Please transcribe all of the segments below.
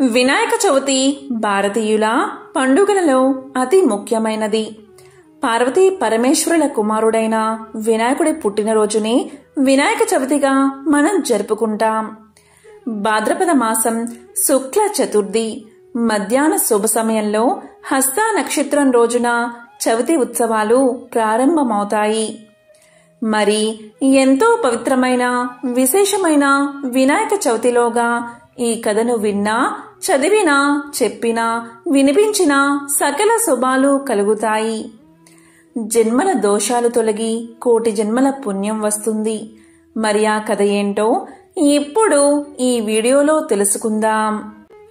వినాయక చవితి భారతీయుల పండుగలలో అతి ముఖ్యమైనది. పార్వతీ పరమేశ్వరుల కుమారుడైన వినాయకుడి పుట్టినరోజుని వినాయక చవితిగా మనం జరుపుకుంటాం. భాద్రపద మాసం శుక్ల చతుర్థి మధ్యాహ్న శుభ సమయంలో హస్త నక్షత్రం రోజున చవితి ఉత్సవాలు ప్రారంభమవుతాయి. మరి ఎంతో పవిత్రమైన విశేషమైన వినాయక చవితిలోగా ఈ కథను విన్నా, చదివినా, చెప్పినా, వినిపించినా సకల శుభాలు కలుగుతాయి. జన్మల దోషాలు తొలగి కోటి జన్మల పుణ్యం వస్తుంది. మరి ఆ కథ ఏంటో ఇప్పుడు ఈ వీడియోలో తెలుసుకుందాం.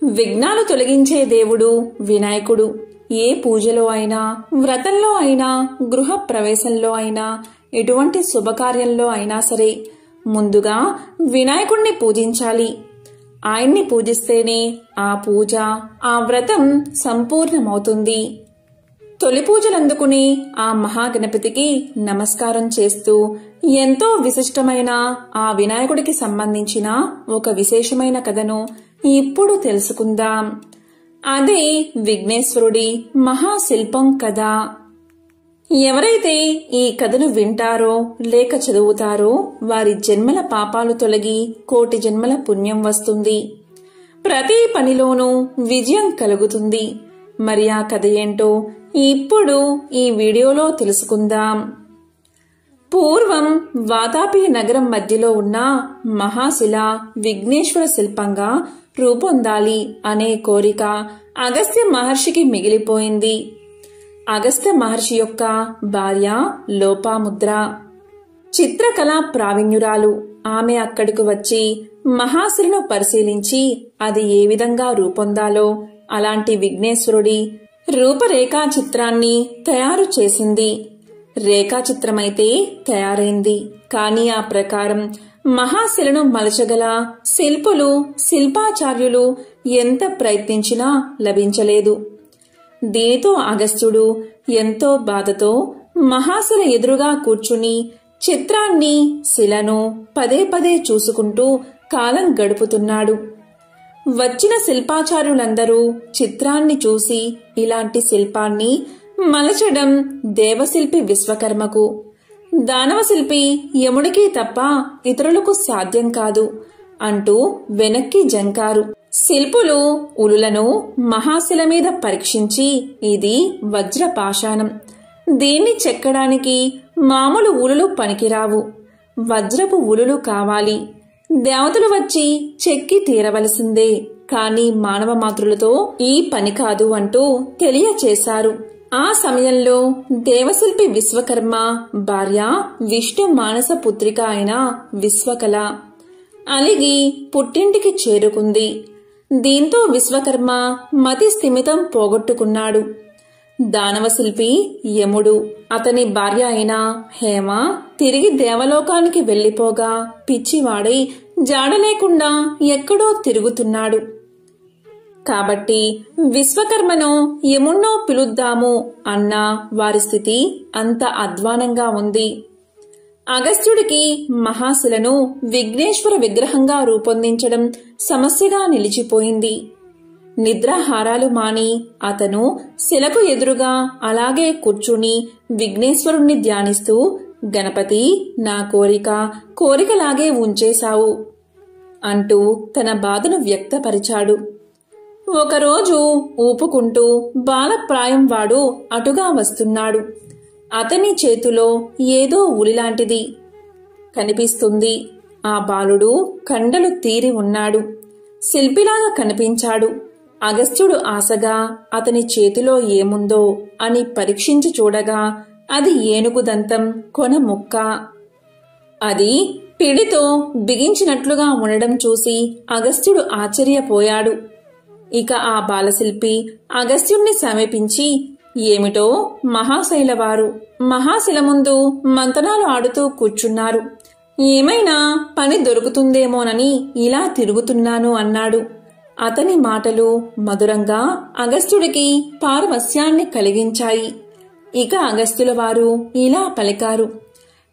విఘ్నాలు తొలగించే దేవుడు వినాయకుడు. ఏ పూజలో అయినా, వ్రతంలో అయినా, గృహ ప్రవేశంలో అయినా, ఎటువంటి శుభకార్యంలో అయినా సరే ముందుగా వినాయకుడిని పూజించాలి. ఆయన్ని పూజిస్తేనే ఆ పూజ, ఆ వ్రతం సంపూర్ణమవుతుంది. తొలి పూజలందుకుని ఆ మహాగణపతికి నమస్కారం చేస్తూ ఎంతో విశిష్టమైన ఆ వినాయకుడికి సంబంధించిన ఒక విశేషమైన కథను ఇప్పుడు తెలుసుకుందాం. అదే విఘ్నేశ్వరుడి మహాశిల్పం కథ. ఎవరైతే ఈ కథను వింటారో లేక చదువుతారో వారి జన్మల పాపాలు తొలగి కోటి జన్మల పుణ్యం వస్తుంది. ప్రతి పనిలోనూ విజయం కలుగుతుంది. మరి ఆ కథ ఏంటో ఇప్పుడు ఈ వీడియోలో తెలుసుకుందాం. పూర్వం వాతాపి నగరం మధ్యలో ఉన్న మహాశిల విఘ్నేశ్వర శిల్పంగా రూపొందాలి అనే కోరిక అగస్త్య మహర్షికి మిగిలిపోయింది. అగస్త్య మహర్షి యొక్క భార్య లోపాముద్ర చిత్రకళా ప్రావీణ్యురాలు. ఆమె అక్కడికి వచ్చి మహాశిలను పరిశీలించి అది ఏ విధంగా రూపొందాలో అలాంటి విఘ్నేశ్వరుడి రూపరేఖా చిత్రాన్ని తయారు చేసింది. రేఖాచిత్రమైతే తయారైంది. కానీ ఆ ప్రకారం మహాశిలను మలచగల శిల్పులు, శిల్పాచార్యులు ఎంత ప్రయత్నించినా లభించలేదు. దీనితో అగస్త్యుడు ఎంతో బాధతో మహాశిల ఎదురుగా కూర్చుని చిత్రాన్ని, శిలను పదే పదే చూసుకుంటూ కాలం గడుపుతున్నాడు. వచ్చిన శిల్పాచార్యులందరూ చిత్రాన్ని చూసి ఇలాంటి శిల్పాన్ని మలచడం దేవశిల్పి విశ్వకర్మకు, దానవ శిల్పి యముడికి తప్ప ఇతరులకు సాధ్యం కాదు అంటూ వెనక్కి జంకారు. శిల్పులు ఉలులను మహాశిల మీద పరీక్షించి ఇది వజ్రపాషాణం, దీన్ని చెక్కడానికి మామూలు ఉలులు పనికిరావు, వజ్రపు ఉలులు కావాలి, దేవతలు వచ్చి చెక్కి తీరవలసిందే, కాని మానవ మాతృలతో ఈ పని కాదు అంటూ తెలియచేశారు. ఆ సమయంలో దేవశిల్పి విశ్వకర్మ భార్య విష్ణు మానస పుత్రిక అయిన విశ్వకళ అలిగి పుట్టింటికి చేరుకుంది. దీంతో విశ్వకర్మ మతి స్థిమితం పోగొట్టుకున్నాడు. దానవ శిల్పి యముడు, అతని భార్య అయిన హేమ తిరిగి దేవలోకానికి వెళ్లిపోగా పిచ్చివాడై జాడలేకుండా ఎక్కడో తిరుగుతున్నాడు. కాబట్టి విశ్వకర్మను యముణ్ణో పిలుద్దాము అన్న వారి స్థితి అంత అధ్వానంగా ఉంది. అగస్త్యుడికి మహాశిలను విఘ్నేశ్వర విగ్రహంగా రూపొందించడం సమస్యగా నిలిచిపోయింది. నిద్రాహారాలు మాని అతను శిలకు ఎదురుగా అలాగే కూర్చుని విఘ్నేశ్వరుణ్ణి ధ్యానిస్తూ, గణపతి, నా కోరికలాగే ఉంచేశావు అంటూ తన బాధను వ్యక్తపరిచాడు. ఒకరోజు ఊపుకుంటూ బాలప్రాయం వాడు అటుగా వస్తున్నాడు. అతని చేతిలో ఏదో ఉలిలాంటిది కనిపిస్తుంది. ఆ బాలుడు కండలు తీరి ఉన్నాడు. శిల్పిలాగా కనిపించాడు. అగస్త్యుడు ఆశగా అతని చేతిలో ఏముందో అని పరీక్షించి చూడగా అది ఏనుగు దంతం కొన ముక్క. అది పిడితో బిగించినట్లుగా ఉండడం చూసి అగస్త్యుడు ఆశ్చర్యపోయాడు. ఇక ఆ బాలశిల్పి అగస్త్యుణ్ణి సమీపించి, ఏమిటో మహాశైలవారు మహాశిల ముందు మంతనాలు ఆడుతూ కూర్చున్నారు, ఏమైనా పని దొరుకుతుందేమోనని ఇలా తిరుగుతున్నాను అన్నాడు. అతని మాటలు మధురంగా అగస్త్యుడికి పారవస్యాన్ని కలిగించాయి. ఇక అగస్త్యుల వారు ఇలా పలికారు,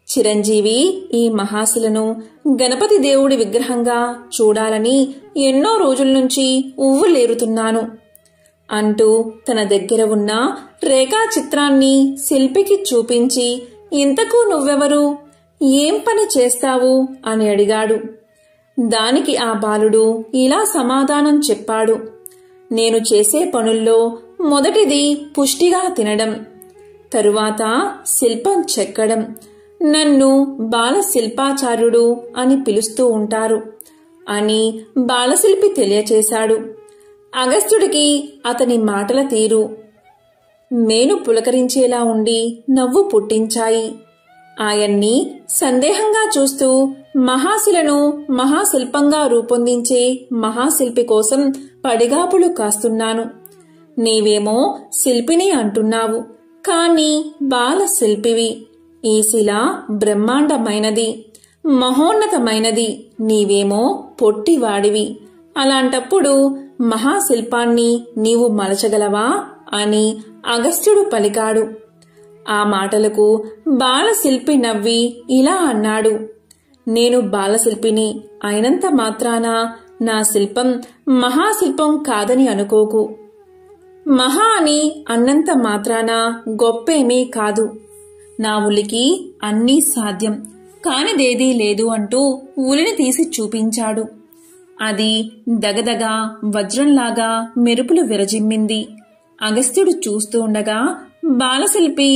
చిరంజీవి ఈ మహాశిలను గణపతి దేవుడి విగ్రహంగా చూడాలని ఎన్నో రోజుల నుంచి ఉవ్వులేరుతున్నాను అంటూ తన దగ్గర ఉన్న రేఖా చిత్రాన్ని శిల్పికి చూపించి, ఇంతకు నువ్వెవరు, ఏం పని చేస్తావు అని అడిగాడు. దానికి ఆ బాలుడు ఇలా సమాధానం చెప్పాడు. నేను చేసే పనుల్లో మొదటిది పుష్టిగా తినడం, తరువాత శిల్పం చెక్కడం. నన్ను బాల శిల్పాచార్యుడు అని పిలుస్తూ ఉంటారు అని బాలశిల్పి తెలియచేశాడు. అగస్త్యుడికి అతని మాటల తీరు మేను పులకరించేలా ఉండి నవ్వు పుట్టించాయి. ఆయన్ని సందేహంగా చూస్తూ, మహాశిలను మహాశిల్పంగా రూపొందించే మహాశిల్పి కోసం పడిగాపులు కాస్తున్నాను. నీవేమో శిల్పిని అంటున్నావు, కాని బాల శిల్పివి. ఈ శిల బ్రహ్మాండమైనది, మహోన్నతమైనది. నీవేమో పొట్టివాడివి. అలాంటప్పుడు మహాశిల్పాన్ని నీవు మలచగలవా అని అగస్త్యుడు పలికాడు. ఆ మాటలకు బాలశిల్పి నవ్వి ఇలా అన్నాడు. నేను బాలశిల్పిని అయినంత మాత్రాన నా శిల్పం మహాశిల్పం కాదని అనుకోకు. మహా అని అన్నంత మాత్రాన గొప్పేమీ కాదు. నా ఉలికి అన్నీ సాధ్యం, కానిదేదీ లేదు అంటూ ఉలిని తీసి చూపించాడు. అది దగదగ వజ్రంలాగా మెరుపులు విరజిమ్మింది. అగస్త్యుడు చూస్తూ ఉండగా బాలశిల్పి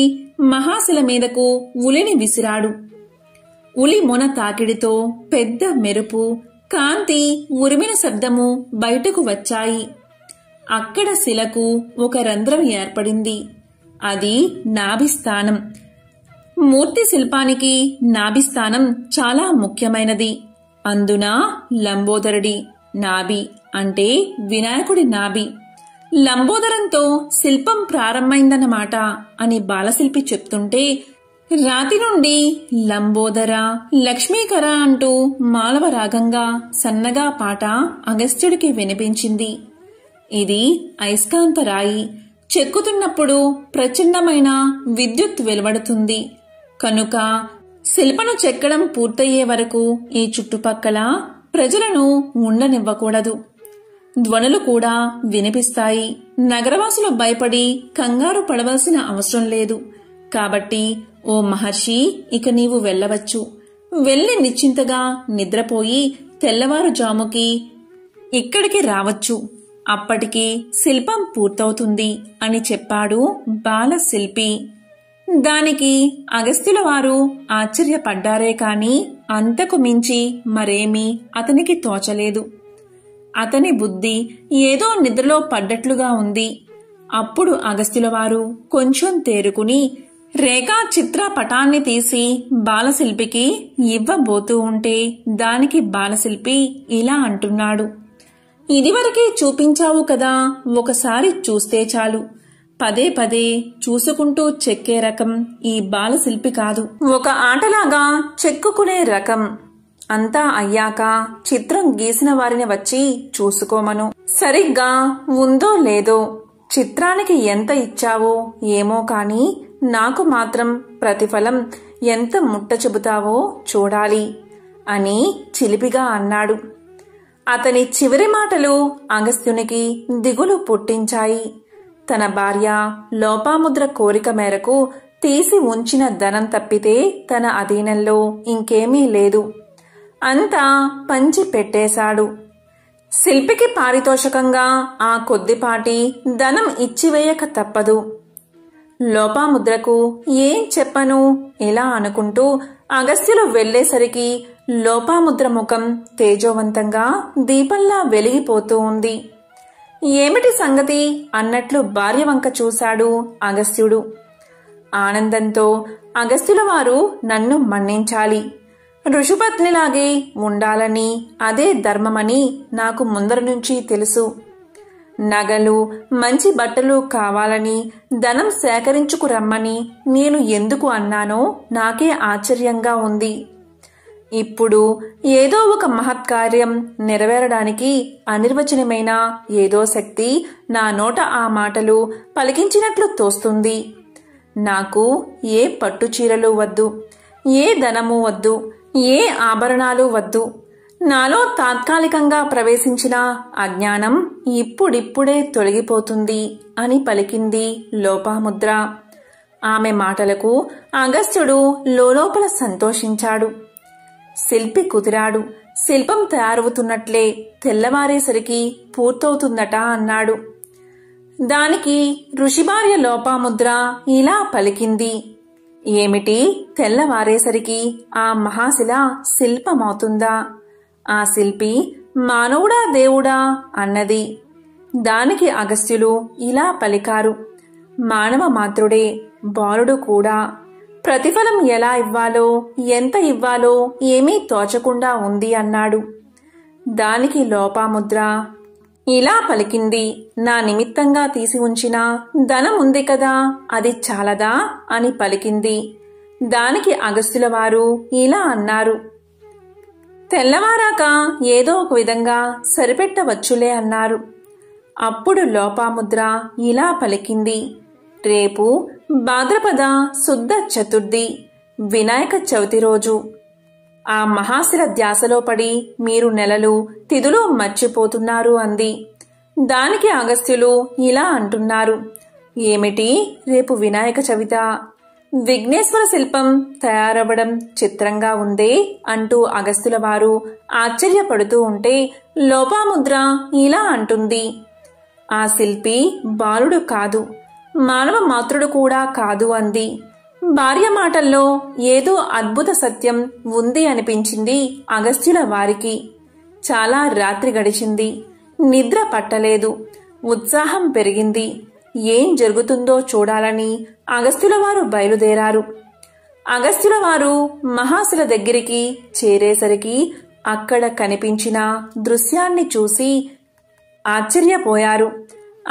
మహాశిల మీదకు ఉలిని విసిరాడు. ఉలి మొన తాకిడితో పెద్ద మెరుపు, కాంతి, ఉరిమిన శబ్దము బయటకు వచ్చాయి. అక్కడ శిలకు ఒక రంధ్రం ఏర్పడింది. అది నాభిస్థానం. మూర్తి శిల్పానికి నాభిస్థానం చాలా ముఖ్యమైనది. అందున లంబోదరుడి నాభి అంటే వినాయకుడి నాభి. లంబోదరంతో శిల్పం ప్రారంభమైందన్నమాట అని బాలశిల్పి చెప్తుంటే, రాతి నుండి లంబోదర లక్ష్మీకర అంటూ మాలవ రాగంగా సన్నగా పాట అగస్త్యుడికి వినిపించింది. ఇది అయస్కాంత రాయి. చెక్కుతున్నప్పుడు ప్రచండమైన విద్యుత్ వెలువడుతుంది. కనుక శిల్పను చెక్కడం పూర్తయ్యే వరకు ఈ చుట్టుపక్కల ప్రజలను ఉండనివ్వకూడదు. ధ్వనులు కూడా వినిపిస్తాయి. నగరవాసులు భయపడి కంగారు పడవలసిన అవసరం లేదు. కాబట్టి ఓ మహర్షి, ఇక నీవు వెళ్ళవచ్చు. వెళ్ళి నిశ్చింతగా నిద్రపోయి తెల్లవారుజాముకి ఇక్కడికి రావచ్చు. అప్పటికి శిల్పం పూర్తవుతుంది అని చెప్పాడు బాలశిల్పి. దానికి అగస్త్యుల వారు ఆశ్చర్యపడ్డారే కాని అంతకు మించి మరేమీ అతనికి తోచలేదు. అతని బుద్ధి ఏదో నిద్రలో పడ్డట్లుగా ఉంది. అప్పుడు అగస్త్యుల వారు కొంచెం తేరుకుని రేఖా చిత్ర పటాన్ని తీసి బాలశిల్పికి ఇవ్వబోతూ ఉంటే, దానికి బాలశిల్పి ఇలా అంటున్నాడు. ఇదివరకే చూపించావు కదా, ఒకసారి చూస్తే చాలు. పదే పదే చూసుకుంటూ చెక్కే రకం ఈ బాలశిల్పి కాదు. ఒక ఆటలాగా చెక్కుకునే రకం. అంతా అయ్యాక చిత్రం గీసిన వారిని వచ్చి చూసుకోమను. సరిగ్గా ఉందో లేదో, చిత్రానికి ఎంత ఇచ్చావో ఏమో కాని నాకు మాత్రం ప్రతిఫలం ఎంత ముట్ట చెబుతావో చూడాలి అని చిలిపిగా అన్నాడు. అతని చివరి మాటలు అగస్త్యునికి దిగులు పుట్టించాయి. తన భార్య లోపాముద్ర కోరిక మేరకు తీసి ఉంచిన ధనం తప్పితే తన అధీనంలో ఇంకేమీ లేదు. అంతా పంచి పెట్టేశాడు. శిల్పికి పారితోషకంగా ఆ కొద్దిపాటి ధనం ఇచ్చివేయక తప్పదు. లోపాముద్రకు ఏం చెప్పను ఇలా అనుకుంటూ అగస్త్యులు వెళ్లేసరికి లోపాముద్ర ముఖం తేజోవంతంగా దీపంలా వెలిగిపోతూ ఉంది. ఏమిటి సంగతి అన్నట్లు భార్య వంక చూశాడు అగస్త్యుడు. ఆనందంతో, అగస్త్యుల వారు నన్ను మన్నించాలి, ఋషిపత్నిలాగే ఉండాలని, అదే ధర్మమని నాకు ముందర నుంచి తెలుసు. నగలు, మంచి బట్టలు కావాలని, ధనం సేకరించుకురమ్మని నేను ఎందుకు అన్నానో నాకే ఆశ్చర్యంగా ఉంది. ఇప్పుడు ఏదో ఒక మహత్కార్యం నెరవేరడానికి అనిర్వచనమైన ఏదో శక్తి నా నోట ఆ మాటలు పలికించినట్లు తోస్తుంది. నాకు ఏ పట్టుచీరలు వద్దు, ఏ ధనము వద్దు, ఏ ఆభరణాలు వద్దు. నాలో తాత్కాలికంగా ప్రవేశించిన అజ్ఞానం ఇప్పుడిప్పుడే తొలగిపోతుంది అని పలికింది లోపాముద్ర. ఆమె మాటలకు అగస్త్యుడు లోలోపల సంతోషించాడు. శిల్పి కుదిరాడు. శిల్పం తయారవుతున్నట్లే తెల్లవారేసరికి పూర్తవుతుందట అన్నాడు. దానికి ఋషిభార్య లోపాముద్ర ఇలా పలికింది, ఏమిటి తెల్లవారేసరికి ఆ మహాశిల శిల్పమవుతుందా? ఆ శిల్పి మానవుడా దేవుడా అన్నది. దానికి అగస్త్యులు ఇలా పలికారు, మానవ మాత్రుడే, బాలుడు కూడా. ప్రతిఫలం ఎలా ఇవ్వాలో, ఎంత ఇవ్వాలో ఏమీ తోచకుండా ఉంది అన్నాడు. దానికి లోపాముద్ర ఇలా పలికింది, నా నిమిత్తంగా తీసి ఉంచిన ధనం ఉంది కదా, అది చాలదా అని పలికింది. దానికి అగస్త్యుల వారు ఇలా అన్నారు, తెల్లవారాక ఏదో ఒక విధంగా సరిపెట్టవచ్చులే అన్నారు. అప్పుడు లోపాముద్ర ఇలా పలికింది, రేపు భాద్రపద శుద్ధ చతుర్థి, వినాయక చవితి రోజు. ఆ మహాశిల ధ్యాసలో పడి మీరు నెలలు తిథులు మర్చిపోతున్నారు అంది. దానికి అగస్త్యులు ఇలా అంటున్నారు, ఏమిటి రేపు వినాయక చవిత? విఘ్నేశ్వర శిల్పం తయారవ్వడం చిత్రంగా ఉందే అంటూ అగస్త్యుల వారు ఆశ్చర్యపడుతూ ఉంటే లోపాముద్ర ఇలా అంటుంది, ఆ శిల్పి బాలుడు కాదు, మానవ మాతృడు కూడా కాదు అంది. భార్య మాటల్లో ఏదో అద్భుత సత్యం ఉంది అనిపించింది అగస్త్యుల వారికి. చాలా రాత్రి గడిచింది. నిద్ర పట్టలేదు. ఉత్సాహం పెరిగింది. ఏం జరుగుతుందో చూడాలని అగస్త్యుల వారు బయలుదేరారు. అగస్త్యుల వారు మహాశిల దగ్గరికి చేరేసరికి అక్కడ కనిపించిన దృశ్యాన్ని చూసి ఆశ్చర్యపోయారు.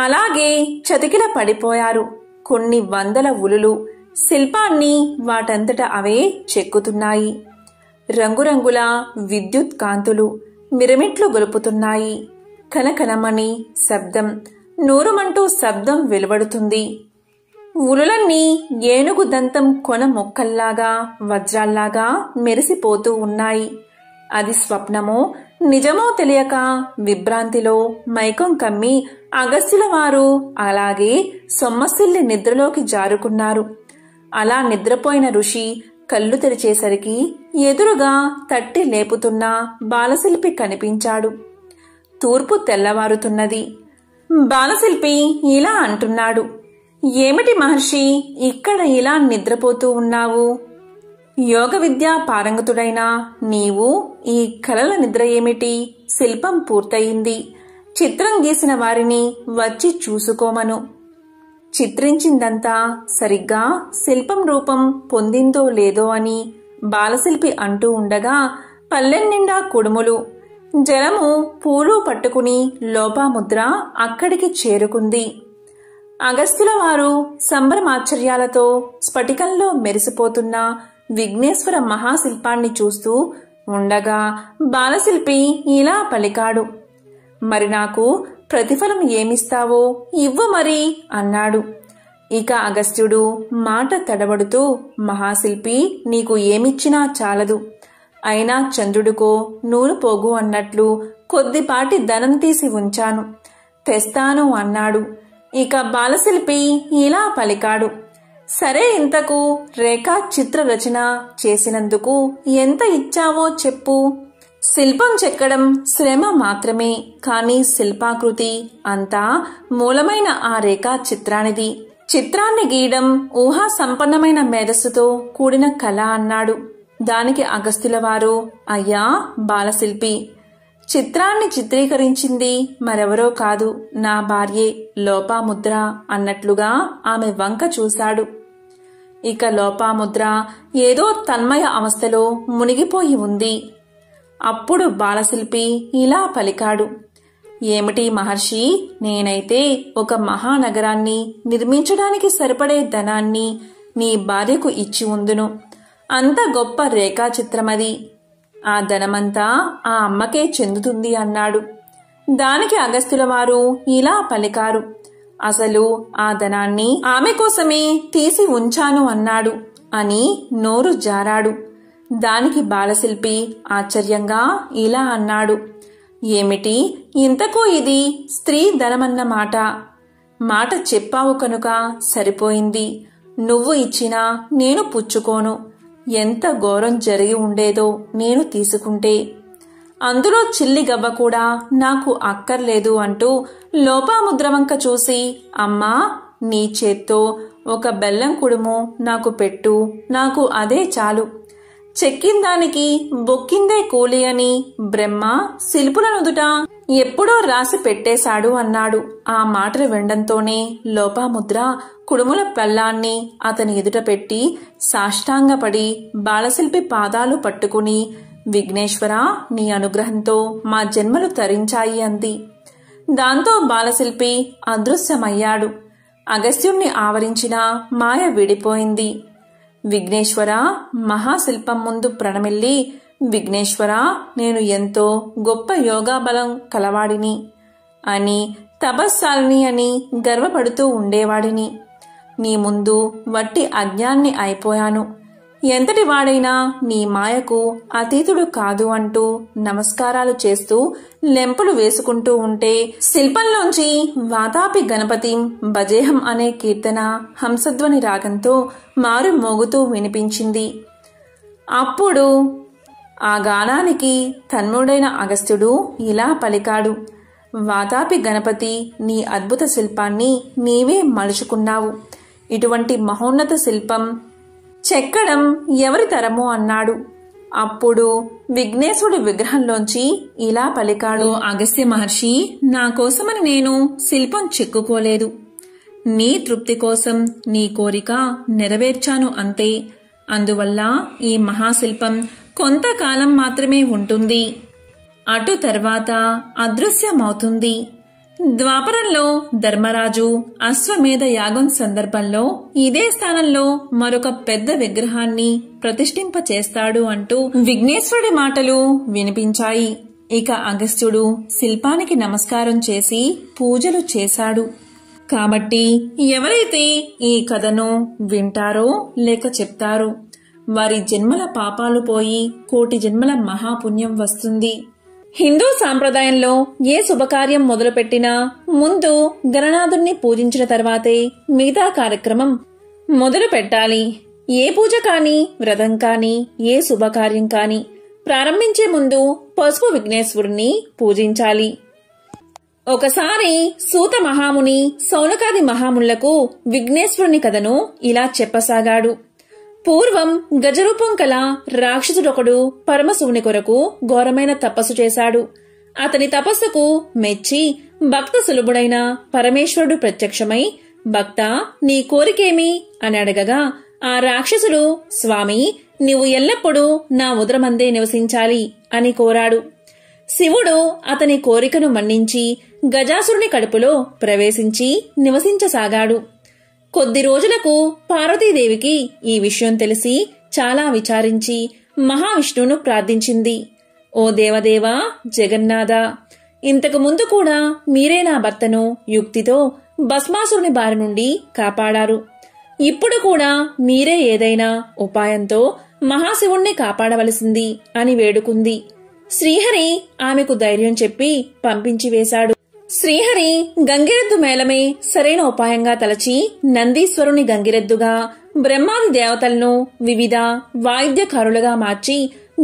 అలాగే చతికిల పడిపోయారు. కొన్ని వందల ఉలులు శిల్పాన్ని వాటంతట అవే చెక్కుతున్నాయి. రంగురంగుల విద్యుత్ కాంతులు మిరమిట్లు గొలుపుతున్నాయి. కనకనమని శబ్దం, నూరుమంటూ శబ్దం వెలువడుతుంది. ఉలులన్నీ ఏనుగు దంతం కొన మొక్కల్లాగా వజ్రాల్లాగా మెరిసిపోతూ ఉన్నాయి. అది స్వప్నమో నిజమో తెలియక విభ్రాంతిలో మైకం కమ్మి అగస్త్యుల వారు అలాగే సొమ్మసిల్లి నిద్రలోకి జారుకున్నారు. అలా నిద్రపోయిన ఋషి కళ్ళు తెరిచేసరికి ఎదురుగా తట్టి లేపుతున్న బాలశిల్పి కనిపించాడు. తూర్పు తెల్లవారుతున్నది. బాలశిల్పి ఇలా అంటున్నాడు, ఏమిటి మహర్షి ఇక్కడ ఇలా నిద్రపోతూ ఉన్నావు? యోగ విద్యా పారంగతుడైన నీవు ఈ కలల నిద్ర ఏమిటి? శిల్పం పూర్తయింది. చిత్రం గీసిన వారిని వచ్చి చూసుకోమను. చిత్రించిందంతా సరిగ్గా శిల్పం రూపం పొందిందో లేదో అని బాలశిల్పి అంటూ ఉండగా పల్లెన్నిండా కుడుములు, జలము, పూలు పట్టుకుని లోపాముద్ర అక్కడికి చేరుకుంది. అగస్త్యుల వారు సంభ్రమాశ్చర్యాలతో స్ఫటికంలో మెరిసిపోతున్న విఘ్నేశ్వర మహాశిల్పాన్ని చూస్తూ ఉండగా బాలశిల్పి ఇలా పలికాడు, మరి నాకు ప్రతిఫలం ఏమిస్తావో ఇవ్వు మరి అన్నాడు. ఇక అగస్త్యుడు మాట తడబడుతూ, మహాశిల్పి నీకు ఏమిచ్చినా చాలదు. అయినా చంద్రుడికో నూలు పోగు అన్నట్లు కొద్దిపాటి ధనం తీసి ఉంచాను, తెస్తాను అన్నాడు. ఇక బాలశిల్పి ఇలా పలికాడు, సరే ఇంతకు రేఖా చిత్ర రచన చేసినందుకు ఎంత ఇచ్చావో చెప్పు. శిల్పం చెక్కడం శ్రమ మాత్రమే, కానీ శిల్పాకృతి అంతా మూలమైన ఆ రేఖా చిత్రానిది. చిత్రాన్ని గీయడం ఊహా సంపన్నమైన మేధస్సుతో కూడిన కళ అన్నాడు. దానికి అగస్త్యుల వారు, అయ్యా బాలశిల్పి, చిత్రాన్ని చిత్రీకరించింది మరెవరో కాదు, నా భార్యే లోపాముద్ర అన్నట్లుగా ఆమె వంక చూశాడు. ఇక లోపాముద్ర ఏదో తన్మయ అవస్థలో మునిగిపోయి ఉంది. అప్పుడు బాలశిల్పి ఇలా పలికాడు, ఏమిటి మహర్షి, నేనైతే ఒక మహానగరాన్ని నిర్మించడానికి సరిపడే ధనాన్ని నీ భార్యకు ఇచ్చి ఉందును. అంత గొప్ప రేఖాచిత్రమది. ఆ ధనమంతా ఆ అమ్మకే చెందుతుంది అన్నాడు. దానికి అగస్త్యుల వారు ఇలా పలికారు, అసలు ఆ ధనాన్ని ఆమె కోసమే తీసి ఉంచాను అన్నాడు. అని నోరు జారాడు. దానికి బాలశిల్పి ఆశ్చర్యంగా ఇలా అన్నాడు, ఏమిటి ఇంతకు ఇది స్త్రీ ధనమన్న మాట? మాట చెప్పావు కనుక సరిపోయింది. నువ్వు ఇచ్చినా నేను పుచ్చుకోను. ఎంత ఘోరం జరిగి ఉండేదో నేను తీసుకుంటే. అందులో చిల్లి గవ్వ కూడా నాకు అక్కర్లేదు అంటూ లోపాముద్ర వంక చూసి, అమ్మా, నీ చేత్తో ఒక బెల్లం కుడుము నాకు పెట్టు, నాకు అదే చాలు. చెక్కిందానికి బొక్కిందే కూలి అని బ్రహ్మ శిల్పుల నుదుట ఎప్పుడో రాసి పెట్టేశాడు అన్నాడు. ఆ మాటలు వినడంతోనే లోపాముద్ర కుడుముల పెళ్ళాన్ని అతని ఎదుట పెట్టి సాష్టాంగపడి బాలశిల్పి పాదాలు పట్టుకుని, విఘ్నేశ్వరా, నీ అనుగ్రహంతో మా జన్మలు తరించాయి అంది. దాంతో బాలశిల్పి అదృశ్యమయ్యాడు. అగస్త్యుణ్ణి ఆవరించిన మాయ విడిపోయింది. విఘ్నేశ్వర మహాశిల్పం ముందు ప్రణమిల్లి, విఘ్నేశ్వరా, నేను ఎంతో గొప్ప యోగాబలం కలవాడిని అని, తపస్సాలిని అని గర్వపడుతూ ఉండేవాడిని. నీ ముందు వట్టి అజ్ఞాన్ని అయిపోయాను. ఎంతటి వాడైనా నీ మాయకు అతీతుడు కాదు అంటూ నమస్కారాలు చేస్తూ లెంపులు వేసుకుంటూ ఉంటే శిల్పంలోంచి వాతాపి గణపతిం భజేహం అనే కీర్తన హంసధ్వని రాగంతో మారు మోగుతూ వినిపించింది. అప్పుడు ఆ గానానికి తన్మయుడైన అగస్త్యుడు ఇలా పలికాడు, వాతాపి గణపతి, నీ అద్భుత శిల్పాన్ని నీవే మలుచుకున్నావు. ఇటువంటి మహోన్నత శిల్పం చెక్కడం ఎవరి తరము అన్నాడు. అప్పుడు విఘ్నేశుడి విగ్రహంలోంచి ఇలా పలికాడు, అగస్త్య మహర్షి, నా కోసమని నేను శిల్పం చెక్కుకోలేదు. నీ తృప్తి కోసం నీ కోరిక నెరవేర్చాను అంతే. అందువల్ల ఈ మహాశిల్పం కొంతకాలం మాత్రమే ఉంటుంది. అటు తర్వాత అదృశ్యమవుతుంది. ద్వాపరంలో ధర్మరాజు అశ్వమేధ యాగం సందర్భంలో ఇదే స్థానంలో మరొక పెద్ద విగ్రహాన్ని ప్రతిష్ఠింపచేస్తాడు అంటూ విఘ్నేశ్వరుడి మాటలు వినిపించాయి. ఇక అగస్త్యుడు శిల్పానికి నమస్కారం చేసి పూజలు చేశాడు. కాబట్టి ఎవరైతే ఈ కథను వింటారో లేక చెప్తారో వారి జన్మల పాపాలు పోయి కోటి జన్మల మహాపుణ్యం వస్తుంది. హిందూ సాంప్రదాయంలో ఏ శుభకార్యం మొదలుపెట్టినా ముందు గణనాథుణ్ణి పూజించిన తర్వాతే మిగతా కార్యక్రమం మొదలు పెట్టాలి. ఏ పూజ కాని, వ్రతం కాని, ఏ శుభకార్యం కాని ప్రారంభించే ముందు పసుపు విఘ్నేశ్వరుణ్ణి పూజించాలి. ఒకసారి సూత మహాముని సౌనకాది మహామునులకు విఘ్నేశ్వరుని కథను ఇలా చెప్పసాగాడు. పూర్వం గజరూపం కల రాక్షసుడొకడు పరమశివుని కొరకు ఘోరమైన తపస్సు చేశాడు. అతని తపస్సుకు మెచ్చి భక్త సులభుడైన పరమేశ్వరుడు ప్రత్యక్షమై, భక్త, నీ కోరికేమి అని అడగగా ఆ రాక్షసుడు, స్వామి, నీవు ఎల్లప్పుడూ నా ఉదరమందే నివసించాలి అని కోరాడు. శివుడు అతని కోరికను మన్నించి గజాసురుని కడుపులో ప్రవేశించి నివసించసాగాడు. కొద్ది రోజులకు పార్వతీదేవికి ఈ విషయం తెలిసి చాలా విచారించి మహావిష్ణువును ప్రార్థించింది. ఓ దేవదేవా, జగన్నాథ, ఇంతకు ముందు కూడా మీరే నా భర్తను యుక్తితో భస్మాసురుని బారి నుండి కాపాడారు. ఇప్పుడు కూడా మీరే ఏదైనా ఉపాయంతో మహాశివుణ్ణి కాపాడవలసింది అని వేడుకుంది. శ్రీహరి ఆమెకు ధైర్యం చెప్పి పంపించి వేశాడు. శ్రీహరి గంగిరెద్దు మేళమే సరైన ఉపాయంగా తలచి నందీశ్వరుని గంగిరెద్దుగా, బ్రహ్మాది దేవతలను వివిధ వాయిద్యకారులుగా మార్చి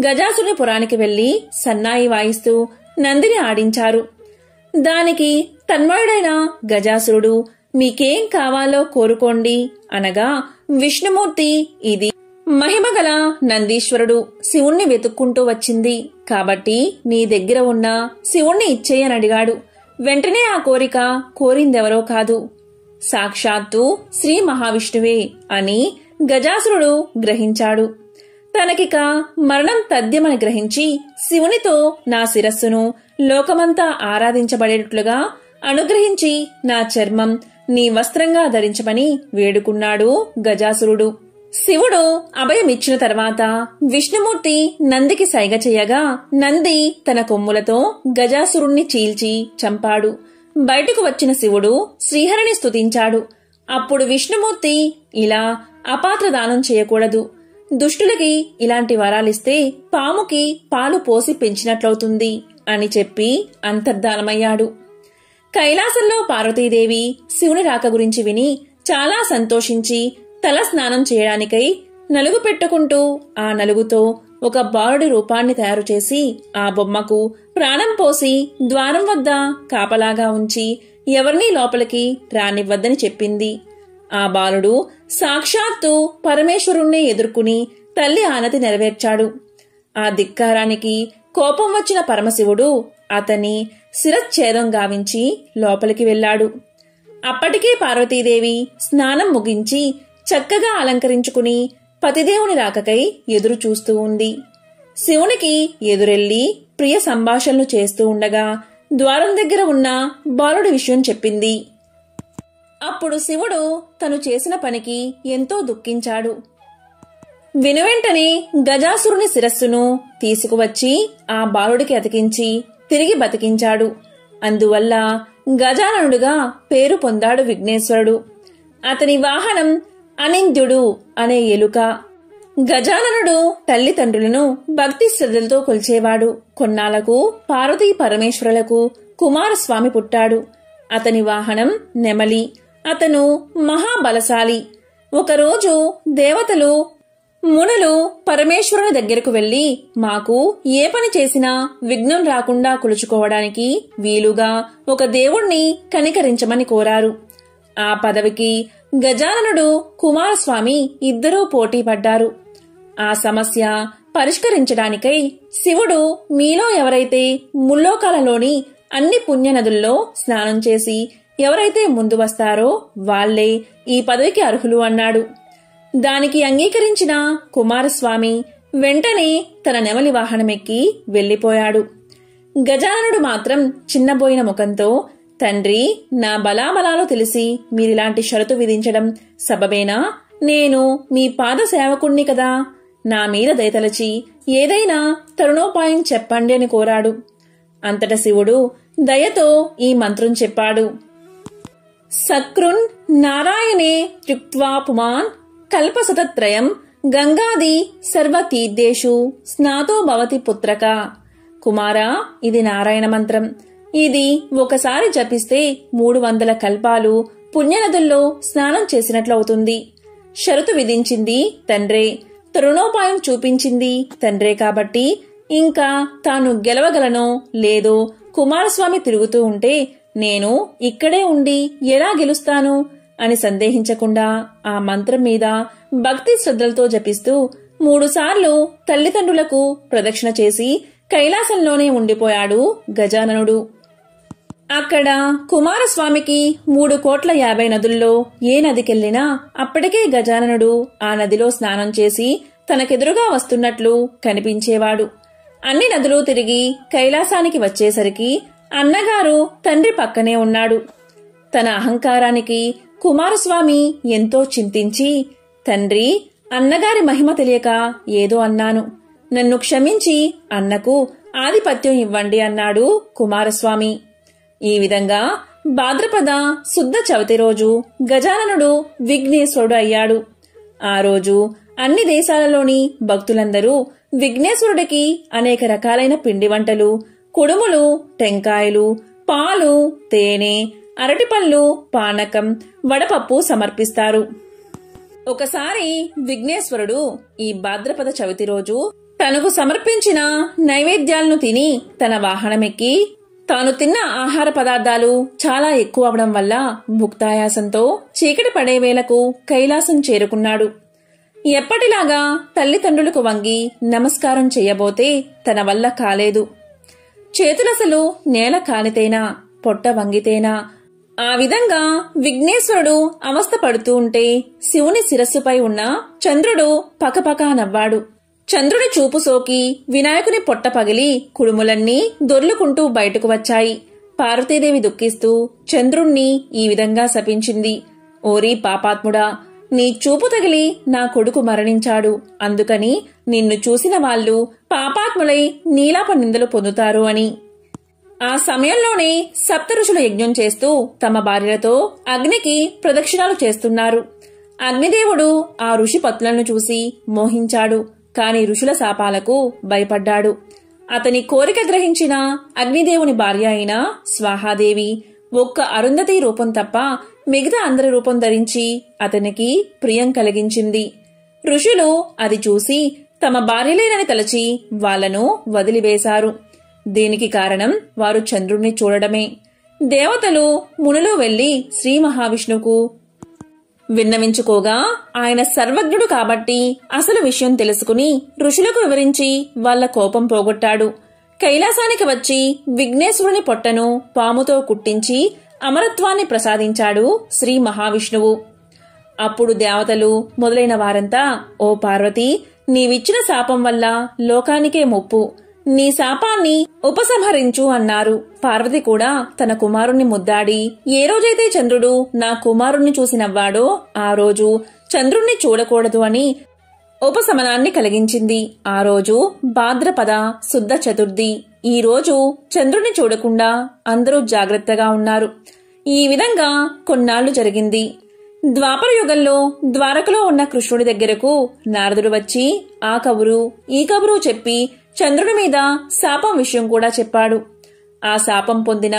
గజాసురుని పురానికి వెళ్లి సన్నాయి వాయిస్తూ నందిని ఆడించారు. దానికి తన్మయుడైన గజాసురుడు, మీకేం కావాలో కోరుకోండి అనగా విష్ణుమూర్తి, ఇది మహిమగల నందీశ్వరుడు శివుణ్ణి వెతుక్కుంటూ వచ్చింది కాబట్టి నీ దగ్గర ఉన్న శివుణ్ణి ఇచ్చేయనడిగాడు. వెంటనే ఆ కోరిక కోరిందెవరో కాదు, సాక్షాత్తు శ్రీ మహావిష్ణువే అని గజాసురుడు గ్రహించాడు. తనకిక మరణం తథ్యమని గ్రహించి శివునితో నా శిరస్సును లోకమంతా ఆరాధించబడేటట్లుగా అనుగ్రహించి నా చర్మం నీ వస్త్రంగా ధరించమని వేడుకున్నాడు గజాసురుడు. శివుడు అభయమిచ్చిన తర్వాత విష్ణుమూర్తి నందికి సైగ చేయగా నంది తన కొమ్ములతో గజాసురుణ్ణి చీల్చి చంపాడు. బయటకు వచ్చిన శివుడు శ్రీహరిని స్తుతించాడు. అప్పుడు విష్ణుమూర్తి ఇలా అపాత్ర దానం చేయకూడదు. దుష్టులకి ఇలాంటి వరాలిస్తే పాముకి పాలు పోసి పెంచినట్లవుతుంది అని చెప్పి అంతర్ధానమయ్యాడు. కైలాసంలో పార్వతీదేవి శివుని రాక గురించి విని చాలా సంతోషించి తల స్నానం చేయడానికై నలుగు పెట్టుకుంటూ ఆ నలుగుతో ఒక బాలుడి రూపాన్ని తయారు చేసి ఆ బొమ్మకు ప్రాణం పోసి ద్వారం వద్ద కాపలాగా ఉంచి ఎవరినీ లోపలికి రానివ్వద్దని చెప్పింది. ఆ బాలుడు సాక్షాత్తు పరమేశ్వరుణ్ణి ఎదుర్కొని తల్లి ఆనతి నెరవేర్చాడు. ఆ ధిక్కారానికి కోపం వచ్చిన పరమశివుడు అతన్ని శిరచ్ఛేదం గావించి లోపలికి వెళ్లాడు. అప్పటికే పార్వతీదేవి స్నానం ముగించి చక్కగా అలంకరించుకుని పతిదేవుని రాకకై ఎదురు చూస్తూ ఉంది. శివునికి ఎదురెళ్లి ప్రియ సంభాషణలు చేస్తూ ఉండగా ద్వారం దగ్గర ఉన్న బాలుడి విషయం చెప్పింది. అప్పుడు శివుడు తను చేసిన పనికి ఎంతో దుఃఖించాడు. వెనువెంటనే గజాసురుని శిరస్సును తీసుకువచ్చి ఆ బాలుడికి అతికించి తిరిగి బతికించాడు. అందువల్ల గజాననుడుగా పేరు పొందాడు విఘ్నేశ్వరుడు. అతని వాహనం అనింద్యుడు అనే ఎలుక. గజాననుడు తల్లిదండ్రులను భక్తి శ్రద్ధలతో కొలిచేవాడు. కొన్నాళ్లకు పార్వతీ పరమేశ్వరులకు కుమారస్వామి పుట్టాడు. అతని వాహనం నెమలి. అతను మహాబలశాలి. ఒకరోజు దేవతలు మునులు పరమేశ్వరుని దగ్గరకు వెళ్లి మాకు ఏ పని చేసినా విఘ్నం రాకుండా కొలుచుకోవడానికి వీలుగా ఒక దేవుణ్ణి కనికరించమని కోరారు. ఆ పదవికి గజాననుడు కుమారస్వామి ఇద్దరూ పోటీ పడ్డారు. ఆ సమస్య పరిష్కరించడానికై శివుడు మీలో ఎవరైతే ముల్లోకాలలోని అన్ని పుణ్యనదుల్లో స్నానం చేసి ఎవరైతే ముందు వస్తారో వాళ్లే ఈ పదవికి అర్హులు అన్నాడు. దానికి అంగీకరించిన కుమారస్వామి వెంటనే తన నెమలి వాహనమెక్కి వెళ్లిపోయాడు. గజాననుడు మాత్రం చిన్నబోయిన ముఖంతో తండ్రి, నా బలాబలాలు తెలిసి మీరిలాంటి షరతు విధించడం సబబేనా? నేను మీ పాద సేవకుణ్ణి కదా, నా మీద దయతలచి ఏదైనా తరుణోపాయం చెప్పండి అని కోరాడు. అంతట శివుడు దయతో ఈ మంత్రం చెప్పాడు. సక్రున్ నారాయణే త్యుక్త్వా పుమాన్ కల్పశతత్రయం గంగాది సర్వతీర్థేషు స్నాతో భవతి పుత్రక. కుమారా, ఇది నారాయణ మంత్రం. ఇది ఒకసారి జపిస్తే 300 కల్పాలు పుణ్యనదుల్లో స్నానం చేసినట్లవుతుంది. షరతు విధించింది తండ్రే, తరుణోపాయం చూపించింది తండ్రే కాబట్టి ఇంకా తాను గెలవగలనో లేదో కుమారస్వామి తిరుగుతూ ఉంటే నేను ఇక్కడే ఉండి ఎలా గెలుస్తాను అని సందేహించకుండా ఆ మంత్రం మీద భక్తి శ్రద్ధలతో జపిస్తూ 3 సార్లు తల్లిదండ్రులకు ప్రదక్షిణ చేసి కైలాసంలోనే ఉండిపోయాడు గజాననుడు. అక్కడ కుమారస్వామికి 3,50,00,000 నదుల్లో ఏ నదికెళ్లినా అప్పటికే గజాననుడు ఆ నదిలో స్నానం చేసి తనకెదురుగా వస్తున్నట్లు కనిపించేవాడు. అన్ని నదులు తిరిగి కైలాసానికి వచ్చేసరికి అన్నగారు తండ్రి పక్కనే ఉన్నాడు. తన అహంకారానికి కుమారస్వామి ఎంతో చింతించి, తండ్రి, అన్నగారి మహిమ తెలియక ఏదో అన్నాను, నన్ను క్షమించి అన్నకు ఆధిపత్యం ఇవ్వండి అన్నాడు కుమారస్వామి. ఈ విధంగా భాద్రపద శుద్ధ చవితి రోజు గజాననుడు విఘ్నేశ్వరుడు అయ్యాడు. ఆ రోజు అన్ని దేశాలలోని భక్తులందరూ విఘ్నేశ్వరుడికి అనేక రకాలైన పిండి వంటలు, కుడుములు, టెంకాయలు, పాలు, తేనె, అరటిపళ్ళు, పానకం, వడపప్పు సమర్పిస్తారు. ఒకసారి విఘ్నేశ్వరుడు ఈ భాద్రపద చవితి రోజు తనకు సమర్పించిన నైవేద్యాలను తిని తన వాహనమెక్కి తాను తిన్న ఆహార పదార్థాలు చాలా ఎక్కువ అవడం వల్ల భుక్తాయాసంతో చీకటి పడే వేళకు కైలాసం చేరుకున్నాడు. ఎప్పటిలాగా తల్లిదండ్రులకు వంగి నమస్కారం చెయ్యబోతే తన వల్ల కాలేదు. చేతులసలు నేల కానితేనా, పొట్ట వంగితేనా, ఆ విధంగా విఘ్నేశ్వరుడు అవస్థ పడుతూ ఉంటే శివుని శిరస్సుపై ఉన్న చంద్రుడు పకపకా నవ్వాడు. చంద్రుని చూపు సోకి వినాయకుని పొట్ట పగిలి కుడుములన్నీ దొర్లుకుంటూ బయటకు వచ్చాయి. పార్వతీదేవి దుఃఖిస్తూ చంద్రుణ్ణి ఈ విధంగా శపించింది. ఓరి పాపాత్ముడా, నీ చూపు తగిలి నా కొడుకు మరణించాడు, అందుకని నిన్ను చూసిన వాళ్ళు పాపాత్ములై నీలాప నిందలు పొందుతారు అని. ఆ సమయంలోనే సప్త ఋషులు యజ్ఞం చేస్తూ తమ భార్యలతో అగ్నికి ప్రదక్షిణాలు చేస్తున్నారు. అగ్నిదేవుడు ఆ ఋషి పత్నులను చూసి మోహించాడు. కాని ఋషుల శాపాలకు భయపడ్డాడు. అతని కోరిక గ్రహించిన అగ్నిదేవుని భార్య అయిన స్వాహాదేవి ఒక్క అరుంధతి రూపం తప్ప మిగతా అందరి రూపం ధరించి అతనికి ప్రియం కలిగించింది. ఋషులు అది చూసి తమ భార్యలేనని తలచి వాళ్లను వదిలివేశారు. దీనికి కారణం వారు చంద్రుణ్ణి చూడడమే. దేవతలు మునులు వెళ్లి శ్రీ మహావిష్ణువుకు విన్నవించుకోగా ఆయన సర్వజ్ఞుడు కాబట్టి అసలు విషయం తెలుసుకుని ఋషులకు వివరించి వాళ్ల కోపం పోగొట్టాడు. కైలాసానికి వచ్చి విఘ్నేశ్వరుని పొట్టను పాముతో కుట్టించి అమరత్వాన్ని ప్రసాదించాడు శ్రీ మహావిష్ణువు. అప్పుడు దేవతలు మొదలైన వారంతా, ఓ పార్వతి, నీవిచ్చిన శాపం వల్ల లోకానికే ముప్పు, నీ శాపాన్ని ఉపసంహరించు అన్నారు. పార్వతి కూడా తన కుమారుణ్ణి ముద్దాడి, ఏ రోజైతే చంద్రుడు నా కుమారుణ్ణి చూసి నవ్వాడో ఆ రోజు చంద్రుణ్ణి చూడకూడదు అని ఉపశమనాన్ని కలిగించింది. ఆ రోజు భాద్రపద శుద్ధ చతుర్థి. ఈ రోజు చంద్రుణ్ణి చూడకుండా అందరూ జాగ్రత్తగా ఉన్నారు. ఈ విధంగా కొన్నాళ్లు జరిగింది. ద్వాపర యుగంలో ద్వారకలో ఉన్న కృష్ణుడి దగ్గరకు నారదుడు వచ్చి ఆ కబురు ఈ కబురు చెప్పి చంద్రుడి మీద శాపం విషయం కూడా చెప్పాడు. ఆ శాపం పొందిన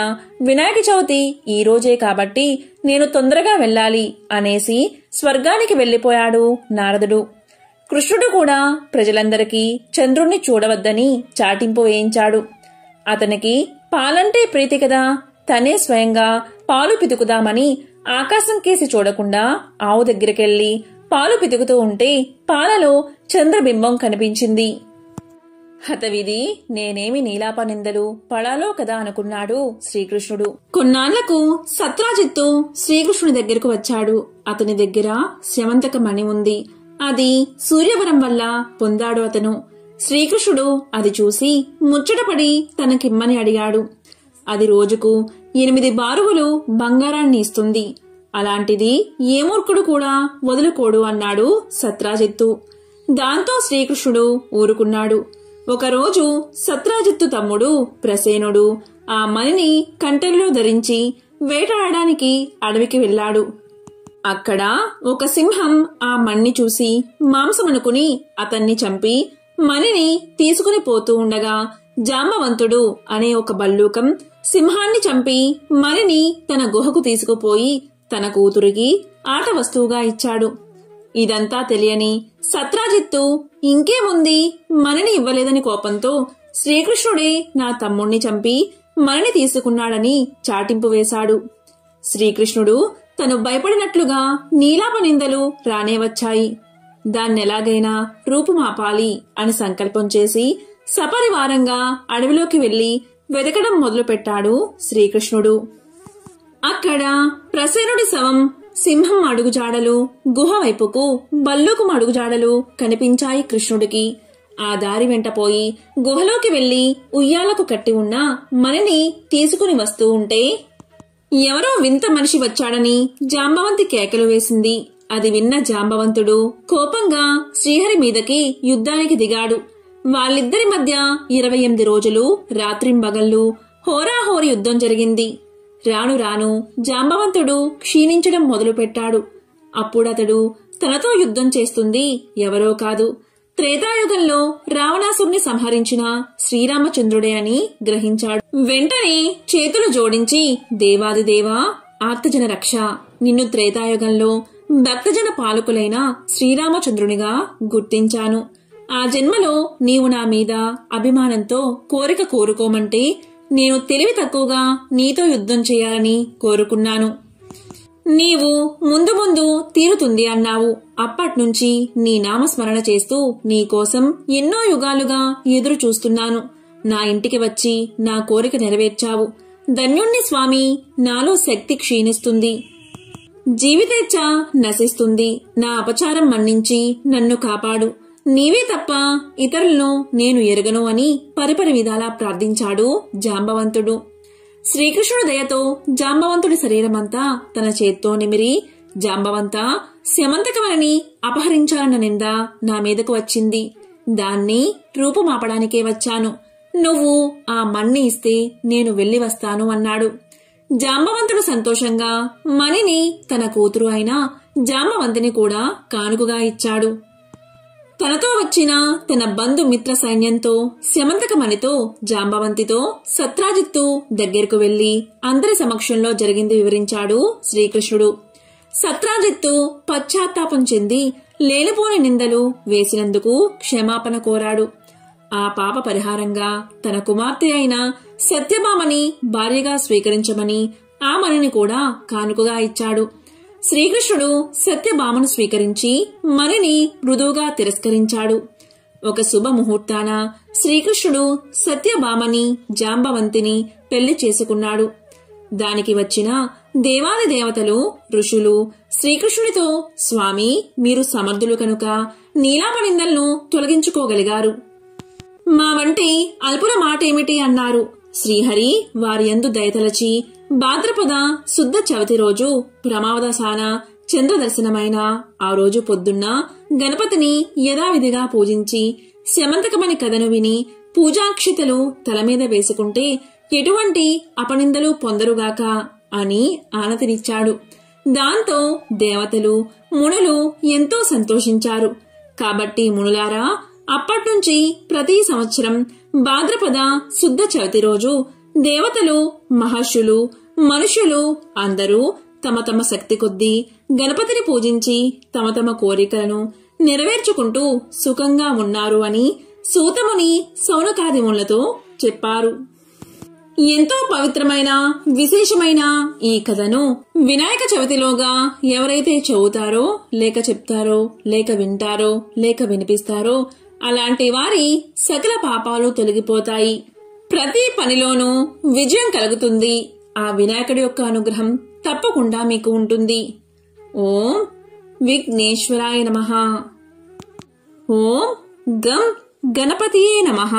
వినాయక చవితి ఈ రోజే కాబట్టి నేను తొందరగా వెళ్ళాలి అనేసి స్వర్గానికి వెళ్లిపోయాడు నారదుడు. కృష్ణుడు కూడా ప్రజలందరికీ చంద్రుణ్ణి చూడవద్దని చాటింపు వేయించాడు. అతనికి పాలంటే ప్రీతి కదా, తనే స్వయంగా పాలు పితుకుదామని ఆకాశం కేసి చూడకుండా ఆవు దగ్గరికెళ్లి పాలు పితుకుతూ ఉంటే పాలలో చంద్రబింబం కనిపించింది. హతవిధి, నేనేమి నీలాపనిందలు పడాలో కదా అనుకున్నాడు శ్రీకృష్ణుడు. కొన్నాళ్లకు సత్రాజిత్తు శ్రీకృష్ణుడి దగ్గరకు వచ్చాడు. అతని దగ్గర స్యమంతక మణి ఉంది. అది సూర్యవరం వల్ల పొందాడు అతను. శ్రీకృష్ణుడు అది చూసి ముచ్చటపడి తనకిమ్మని అడిగాడు. అది రోజుకు 8 బారుగులు బంగారాన్ని ఇస్తుంది. అలాంటిది ఏ మూర్ఖుడు కూడా వదులుకోడు అన్నాడు సత్రాజిత్తు. దాంతో శ్రీకృష్ణుడు ఊరుకున్నాడు. ఒకరోజు సత్రాజిత్తు తమ్ముడు ప్రసేనుడు ఆ మణిని కంఠంలో ధరించి వేటాడడానికి అడవికి వెళ్లాడు. అక్కడ ఒక సింహం ఆ మణిని చూసి మాంసమనుకుని అతన్ని చంపి మణిని తీసుకుని పోతూ ఉండగా జాంబవంతుడు అనే ఒక బల్లూకం సింహాన్ని చంపి మణిని తన గుహకు తీసుకుపోయి తన కూతురికి ఆట వస్తువుగా ఇచ్చాడు. ఇదంతా తెలియని సత్రాజిత్తు ఇంకేముంది మణిని ఇవ్వలేదని కోపంతో శ్రీకృష్ణుడే నా తమ్ముణ్ణి చంపి మణిని తీసుకున్నాడని చాటింపు వేశాడు. శ్రీకృష్ణుడు తను భయపడినట్లుగా నీలాపనిందలు రానే వచ్చాయి. దాన్నెలాగైనా రూపుమాపాలి అని సంకల్పం చేసి సపరివారంగా అడవిలోకి వెళ్లి వెతకడం మొదలుపెట్టాడు శ్రీకృష్ణుడు. అక్కడ ప్రసేనుడి శవం, సింహం అడుగుజాడలు, గుహ వైపుకు బల్లుకు అడుగుజాడలు కనిపించాయి కృష్ణుడికి. ఆ దారి వెంటపోయి గుహలోకి వెళ్లి ఉయ్యాలకు కట్టి ఉన్న మణిని తీసుకుని వస్తూ ఉంటే ఎవరో వింత మనిషి వచ్చాడని జాంబవంతి కేకలు వేసింది. అది విన్న జాంబవంతుడు కోపంగా శ్రీహరి మీదకి యుద్ధానికి దిగాడు. వాళ్ళిద్దరి మధ్య 28 రోజులు రాత్రింబగళ్ళు హోరాహోరి యుద్ధం జరిగింది. రాను రాను జాంబవంతుడు క్షీణించడం మొదలుపెట్టాడు. అప్పుడతడు తనతో యుద్ధం చేస్తుంది ఎవరో కాదు, త్రేతాయుగంలో రావణాసురుని సంహరించిన శ్రీరామచంద్రుడే అని గ్రహించాడు. వెంటనే చేతులు జోడించి, దేవాదిదేవా, ఆర్తజన రక్ష, నిన్ను త్రేతాయుగంలో భక్తజన పాలకులైన శ్రీరామచంద్రునిగా గుర్తించాను. ఆ జన్మలో నీవు నా మీద అభిమానంతో కోరిక కోరుకోమంటే నేను తెలివి తక్కువగా నీతో యుద్ధం చేయాలని కోరుకున్నాను. నీవు ముందు ముందు తీరుతుంది అన్నావు. అప్పట్నుంచి నీ నామస్మరణ చేస్తూ నీకోసం ఎన్నో యుగాలుగా ఎదురు చూస్తున్నాను. నా ఇంటికి వచ్చి నా కోరిక నెరవేర్చావు. ధన్యుణ్ణి స్వామి. నాలో శక్తి క్షీణిస్తుంది, జీవితేచ్ఛ నశిస్తుంది. నా అపచారం మన్నించి నన్ను కాపాడు. నీవే తప్ప ఇతరులను నేను ఎరగను అని పరిపరి విధాలా ప్రార్థించాడు జాంబవంతుడు. శ్రీకృష్ణుడి దయతో జాంబవంతుడి శరీరమంతా తన చేత్తో నిమిరి, జాంబవంత, స్యమంతకమణిని అపహరించాలన్న నింద నా మీదకు వచ్చింది. దాన్ని రూపుమాపడానికే వచ్చాను. నువ్వు ఆ మణిని ఇస్తే నేను వెళ్లి వస్తాను అన్నాడు. జాంబవంతుడు సంతోషంగా మణిని తన కూతురు అయిన జాంబవంతిని కూడా కానుకగా ఇచ్చాడు. తనతో వచ్చిన తన బంధుమిత్ర సైన్యంతో శమంతకమణితో జాంబవంతితో సత్రాజిత్తు దగ్గరకు వెళ్లి అందరి సమక్షంలో జరిగింది వివరించాడు శ్రీకృష్ణుడు. సత్రాజిత్తు పశ్చాత్తాపం చెంది లేనిపోని నిందలు వేసినందుకు క్షమాపణ కోరాడు. ఆ పాప పరిహారంగా తన కుమార్తె అయిన సత్యభామని భార్యగా స్వీకరించమని ఆ మణిని కూడా కానుకగా ఇచ్చాడు. శ్రీకృష్ణుడు సత్యభామను స్వీకరించి మణిని మృదువుగా తిరస్కరించాడు. ఒక శుభముహూర్తాన శ్రీకృష్ణుడు సత్యభామని జాంబవంతిని పెళ్లి చేసుకున్నాడు. దానికి వచ్చిన దేవాది దేవతలు ఋషులు శ్రీకృష్ణుడితో, స్వామి, మీరు సమర్థులు కనుక నీలాపనిందలను తొలగించుకోగలిగారు. మా వంటి అల్పుల మాటేమిటి అన్నారు. శ్రీహరి వారి యందు దయతలచి భాద్రపద శుద్ధ చవితి రోజు ప్రమావదసాన చంద్రదర్శనమైన ఆ రోజు పొద్దున్న గణపతిని యథావిధిగా పూజించి శమంతకమణి కథను విని పూజాక్షితలు తలమీద వేసుకుంటే ఎటువంటి అపనిందలు పొందరుగాక అని ఆనతినిచ్చాడు. దాంతో దేవతలు మునులు ఎంతో సంతోషించారు. కాబట్టి మునులారా, అప్పట్నుంచి ప్రతి సంవత్సరం భాద్రపద శుద్ధ చవితి రోజు దేవతలు, మహర్షులు, మనుషులు అందరూ తమ తమ శక్తి కొద్దీ గణపతిని పూజించి తమ తమ కోరికలను నెరవేర్చుకుంటూ సుఖంగా ఉన్నారు అని సూతముని సౌనకాదిములతో చెప్పారు. ఎంతో పవిత్రమైన విశేషమైన ఈ కథను వినాయక చవితిలోగా ఎవరైతే చదువుతారో, లేక చెప్తారో, లేక వింటారో, లేక వినిపిస్తారో అలాంటి వారి సకల పాపాలు తొలగిపోతాయి. ప్రతి పనిలోనూ విజయం కలుగుతుంది. ఆ వినాయకుడి యొక్క అనుగ్రహం తప్పకుండా మీకు ఉంటుంది. ఓం విఘ్నేశ్వరాయ నమః. ఓం గం గణపతియే నమః.